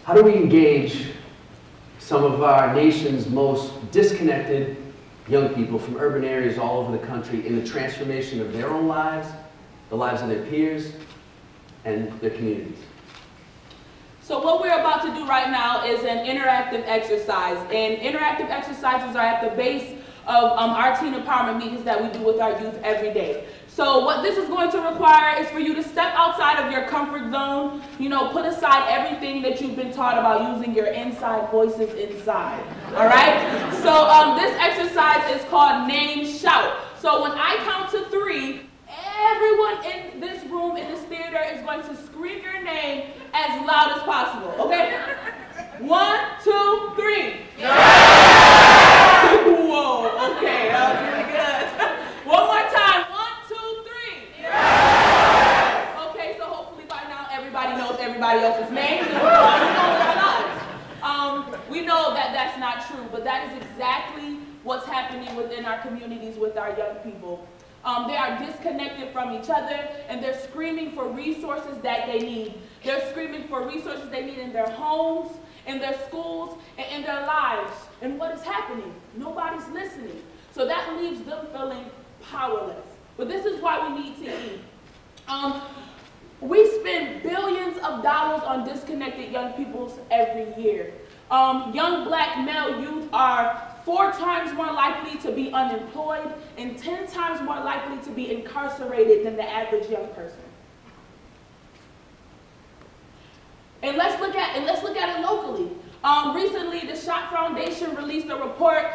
How do we engage some of our nation's most disconnected young people from urban areas all over the country in the transformation of their own lives, the lives of their peers, and their communities? So what we're about to do right now is an interactive exercise. And interactive exercises are at the base of our teen empowerment meetings that we do with our youth every day. So what this is going to require is for you to step outside of your comfort zone, put aside everything that you've been taught about using your inside voices inside, all right? So this exercise is called Name Shout. So when I count to 3, everyone in this room, in this theater, is going to scream your name as loud as possible, okay? 1, 2, 3. Yeah! Whoa, okay, that was really good. One more time, 1, 2, 3. Yeah! Okay, so hopefully by now everybody knows everybody else's names and we're all going with our lives. We know that that's not true, but that is exactly what's happening within our communities with our young people. They are disconnected from each other, and they're screaming for resources that they need. They're screaming for resources they need in their homes, in their schools, and in their lives. And what is happening? Nobody's listening. So that leaves them feeling powerless. But this is why we need to eat. We spend billions of dollars on disconnected young people every year. Young black male youth are 4 times more likely to be unemployed and 10 times more likely to be incarcerated than the average young person. And let's look at it locally. Recently, the Shot Foundation released a report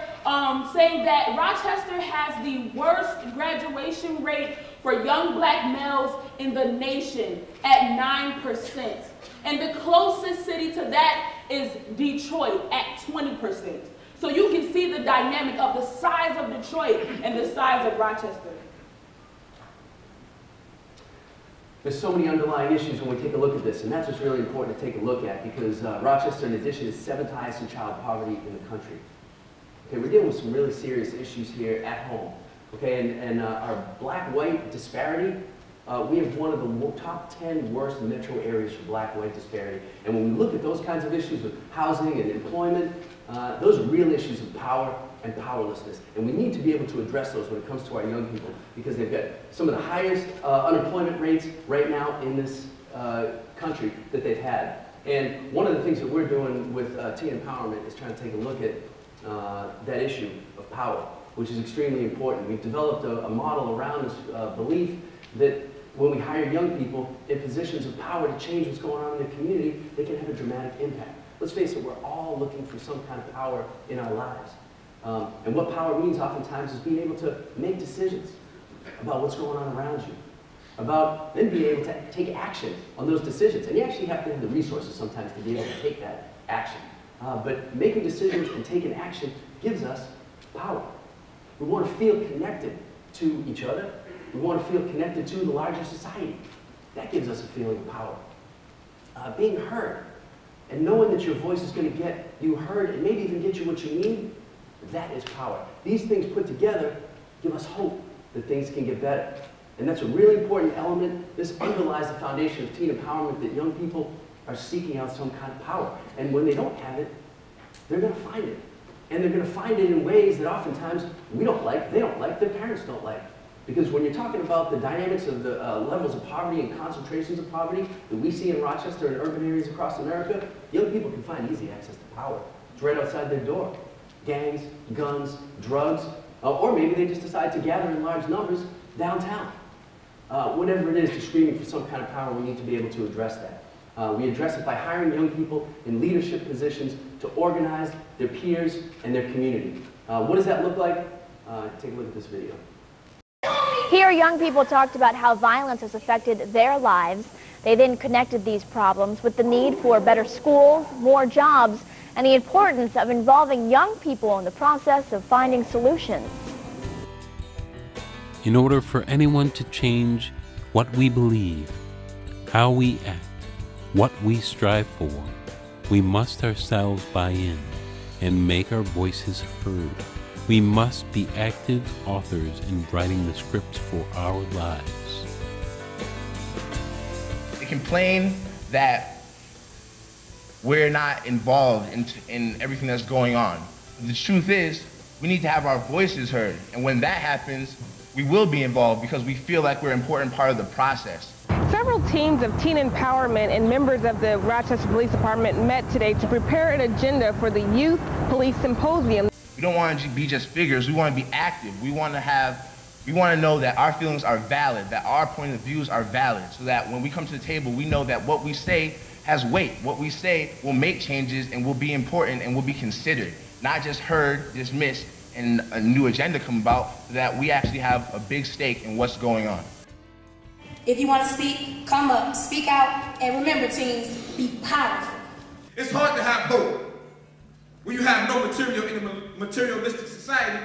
saying that Rochester has the worst graduation rate for young black males in the nation at 9%. And the closest city to that is Detroit at 20%. So you can see the dynamic of the size of Detroit and the size of Rochester. There's so many underlying issues when we take a look at this, and that's what's really important to take a look at, because Rochester, in addition, is 7th highest in child poverty in the country. Okay, we're dealing with some really serious issues here at home. Okay, and our black-white disparity, we have one of the top 10 worst metro areas for black-white disparity. And when we look at those kinds of issues with housing and employment, those are real issues of power and powerlessness. And we need to be able to address those when it comes to our young people, because they've got some of the highest unemployment rates right now in this country that they've had. And one of the things that we're doing with teen empowerment is trying to take a look at that issue of power, which is extremely important. We've developed a model around this belief that when we hire young people in positions of power to change what's going on in the community, they can have a dramatic impact. Let's face it, we're all looking for some kind of power in our lives. And what power means oftentimes is being able to make decisions about what's going on around you, about then being able to take action on those decisions. And you actually have to have the resources sometimes to be able to take that action. But making decisions and taking action gives us power. We want to feel connected to each other. We want to feel connected to the larger society. That gives us a feeling of power. Being heard and knowing that your voice is going to get you heard and maybe even get you what you need, that is power. These things put together give us hope that things can get better. And that's a really important element. This underlies the foundation of teen empowerment, that young people are seeking out some kind of power. And when they don't have it, they're going to find it. And they're going to find it in ways that oftentimes we don't like, they don't like, their parents don't like. Because when you're talking about the dynamics of the levels of poverty and concentrations of poverty that we see in Rochester and urban areas across America, young people can find easy access to power. It's right outside their door. Gangs, guns, drugs, or maybe they just decide to gather in large numbers downtown. Whatever it is, they're screaming for some kind of power. We need to be able to address that. We address it by hiring young people in leadership positions to organize their peers and their community. What does that look like? Take a look at this video. Here, young people talked about how violence has affected their lives. They then connected these problems with the need for better schools, more jobs, and the importance of involving young people in the process of finding solutions. In order for anyone to change what we believe, how we act, what we strive for, we must ourselves buy in and make our voices heard. We must be active authors in writing the scripts for our lives. They complain that we're not involved in everything that's going on. The truth is, we need to have our voices heard. And when that happens, we will be involved because we feel like we're an important part of the process. Several teams of teen empowerment and members of the Rochester Police Department met today to prepare an agenda for the Youth Police Symposium. We don't want to be just figures, we want to be active. We want to know that our feelings are valid, that our point of views are valid, so that when we come to the table, we know that what we say has weight. What we say will make changes and will be important and will be considered, not just heard, dismissed, and a new agenda come about, so that we actually have a big stake in what's going on. If you want to speak, come up, speak out, and remember, teens, be powerful. It's hard to have hope when you have no material in a materialistic society.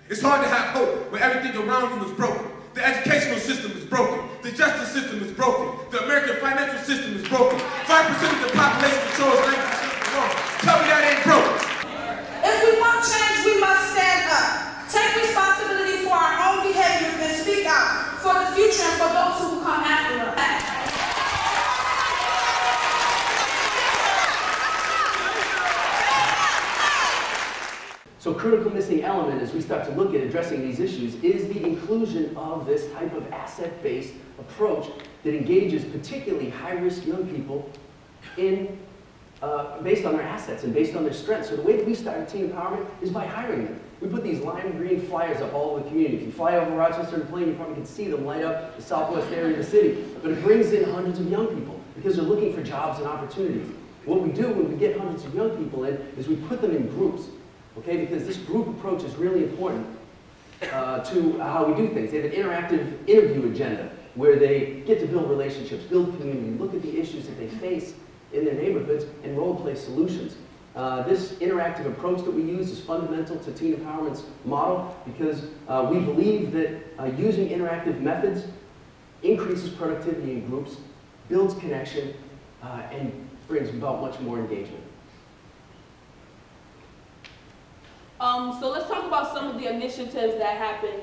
It's hard to have hope when everything around you is broken. The educational system is broken. The justice system is broken. The American financial system is broken. 5% of the population controls 90% of the world. Tell me that ain't broken. If we want change, we must stand up. Take responsibility for our own behaviors and speak out for the future and for those who will come after us. So a critical missing element as we start to look at addressing these issues is the inclusion of this type of asset-based approach that engages particularly high-risk young people in, based on their assets and based on their strengths. So the way that we started teen empowerment is by hiring them. We put these lime green flyers up all over the community. If you fly over Rochester and plane, you probably can see them light up the southwest area of the city. But it brings in hundreds of young people because they're looking for jobs and opportunities. What we do when we get hundreds of young people in is we put them in groups. Okay, because this group approach is really important to how we do things. They have an interactive interview agenda where they get to build relationships, build community, look at the issues that they face in their neighborhoods, and role-play solutions. This interactive approach that we use is fundamental to Teen Empowerment's model because we believe that using interactive methods increases productivity in groups, builds connection, and brings about much more engagement. So let's talk about some of the initiatives that happen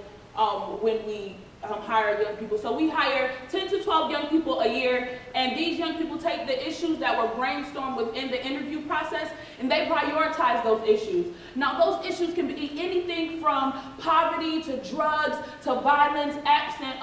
when we hire young people. So we hire 10 to 12 young people a year, and these young people take the issues that were brainstormed within the interview process, and they prioritize those issues. Now, those issues can be anything from poverty to drugs to violence, absent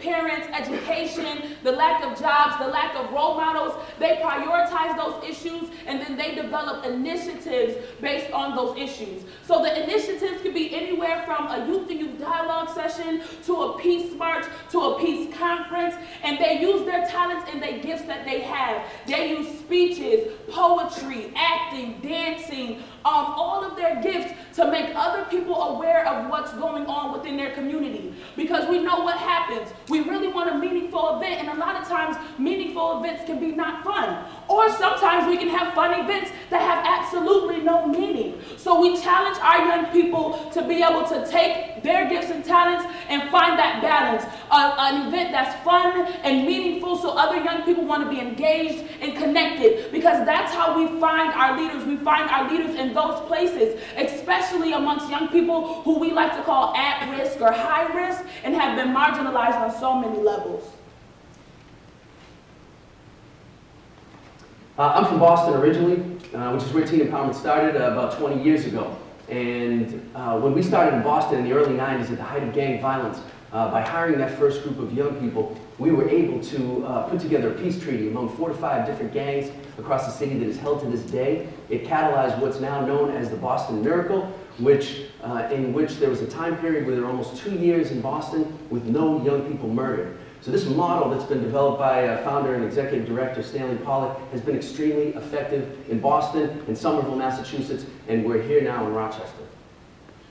parents, education, the lack of jobs, the lack of role models. They prioritize those issues, and then they develop initiatives based on those issues. So the initiatives could be anywhere from a youth-to-youth dialogue session to a peace march, to a peace conference, and they use their talents and their gifts that they have. They use speeches, poetry, acting, dancing, all of their gifts to make other people aware of what's going on within their community. Because we know what happens. We really want a meaningful event, and a lot of times meaningful events can be not fun. Or sometimes we can have fun events that have absolutely no meaning. So we challenge our young people to be able to take their gifts and talents and find that balance. An event that's fun and meaningful so other young people want to be engaged and connected, because that's how we find our leaders. We find our leaders in those places, especially amongst young people who we like to call at risk or high risk and have been marginalized on so many levels. I'm from Boston originally, which is where Teen Empowerment started about 20 years ago. And when we started in Boston in the early 90s at the height of gang violence, by hiring that first group of young people, we were able to put together a peace treaty among 4 to 5 different gangs across the city that is held to this day. It catalyzed what's now known as the Boston Miracle, in which there was a time period where there were almost 2 years in Boston with no young people murdered. So this model that's been developed by founder and executive director Stanley Pollock has been extremely effective in Boston, in Somerville, Massachusetts, and we're here now in Rochester.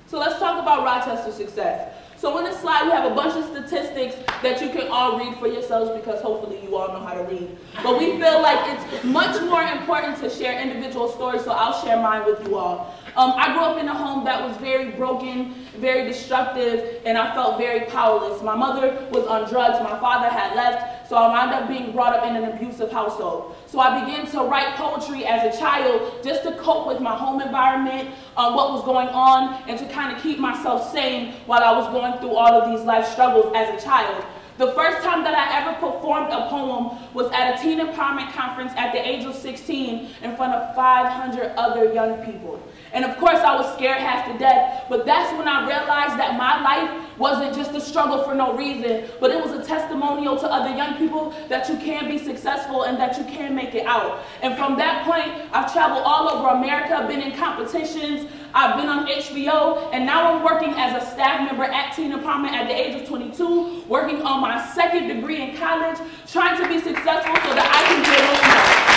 So let's talk about Rochester's success. So on this slide, we have a bunch of statistics that you can all read for yourselves because hopefully you all know how to read. But we feel like it's much more important to share individual stories, so I'll share mine with you all. I grew up in a home that was very broken, very destructive, and I felt very powerless. My mother was on drugs, my father had left, so I wound up being brought up in an abusive household. So I began to write poetry as a child just to cope with my home environment, what was going on, and to kind of keep myself sane while I was going through all of these life struggles as a child. The first time that I ever performed a poem was at a teen empowerment conference at the age of 16 in front of 500 other young people. And of course I was scared half to death, but that's when I realized that my life wasn't just a struggle for no reason, but it was a testimonial to other young people that you can be successful and that you can make it out. And from that point, I've traveled all over America, been in competitions, I've been on HBO, and now I'm working as a staff member at Teen Empowerment at the age of 22, working on my second degree in college, trying to be successful so that I can be a role model.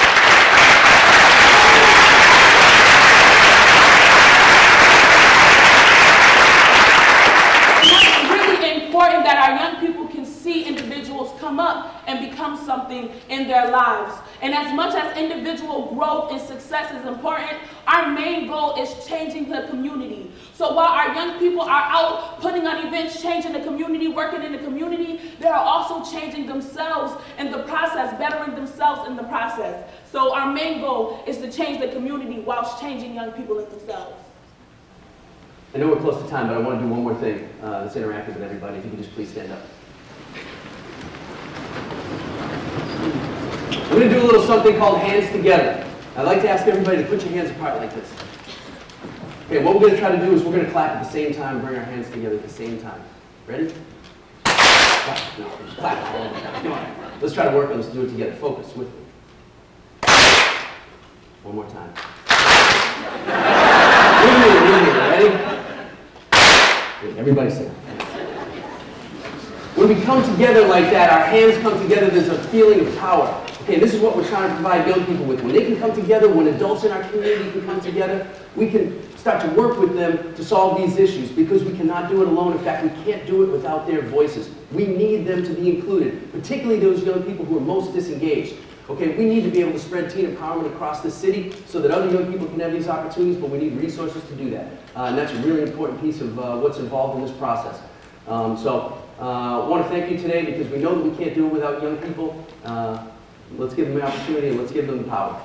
Important that our young people can see individuals come up and become something in their lives. And as much as individual growth and success is important, our main goal is changing the community. So while our young people are out putting on events, changing the community, working in the community, they are also changing themselves in the process, bettering themselves in the process. So our main goal is to change the community whilst changing young people in themselves. I know we're close to time, but I want to do one more thing that's interactive with everybody. If you can just please stand up. We're going to do a little something called hands together. I'd like to ask everybody to put your hands apart like this. Okay, what we're going to try to do is we're going to clap at the same time, bring our hands together at the same time. Ready? Clap. No, just clap. Come on. Let's try to work on this and do it together. Focus with me. One more time. Ready? Good. Everybody say it. When we come together like that, our hands come together, there's a feeling of power. Okay, this is what we're trying to provide young people with. When they can come together, when adults in our community can come together, we can start to work with them to solve these issues because we cannot do it alone. In fact, we can't do it without their voices. We need them to be included, particularly those young people who are most disengaged. Okay, we need to be able to spread teen empowerment across the city so that other young people can have these opportunities, but we need resources to do that. And that's a really important piece of what's involved in this process. I want to thank you today because we know that we can't do it without young people. Let's give them the opportunity and let's give them the power.